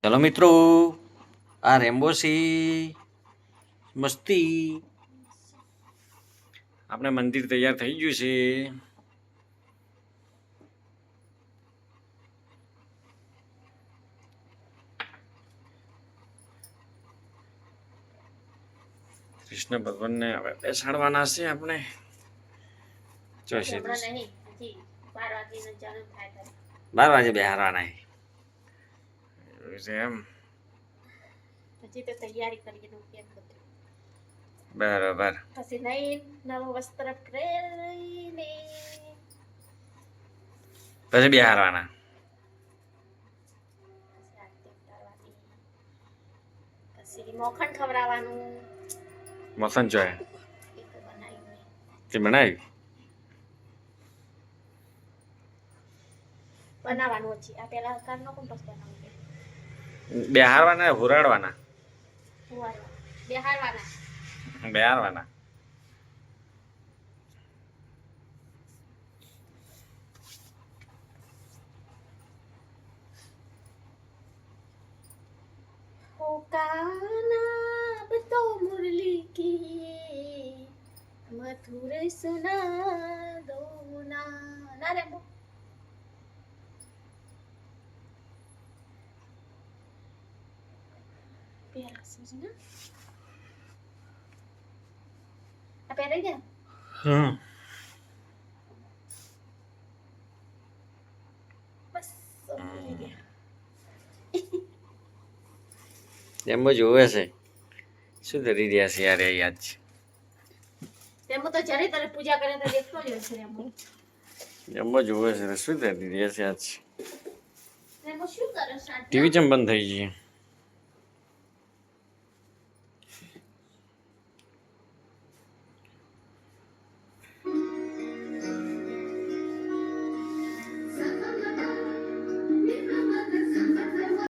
ચલો મિત્રો, આ રેમ્બો સી મસ્તી આપણે મંદિર તૈયાર થઈ ગયું છે. કૃષ્ણ ભગવાનને હવે બેસાડવાના છે આપણે. ચોથી 12 વાગે બેહારવાના છે એમ. હજી તો તૈયારી કરી દઉં કેમ બધું. બરાબર. પછી નહીં નવું વસ્ત્ર પહેરીને પછી બેહારવાના. પછી મોખણ ખવડાવવાનું. મોસન જોઈએ તે બનાવ્યું બનાવવાનું છે. આ પેલા કારનો કોણ પછી બનાવવું? બેહારવાના હુરાડવાના બેહારવાના. બેહારવાના. ओ कान्हा अब तो मुरली की मधुर सुना दो ना रे बो. प्यारा सुजना आ प्यारा क्या बस એમ જોવે છે શું કરી રહ્યા છે યાર? યાદ છે તેમ તો જ્યારે તારે પૂજા કરે તો દેખતો જ હશે એમ. એમ જોવે છે શું કરી રહ્યા છે આજ? તેમ શું કરે છે? ટીવી ચમ બંધ થઈ ગઈ?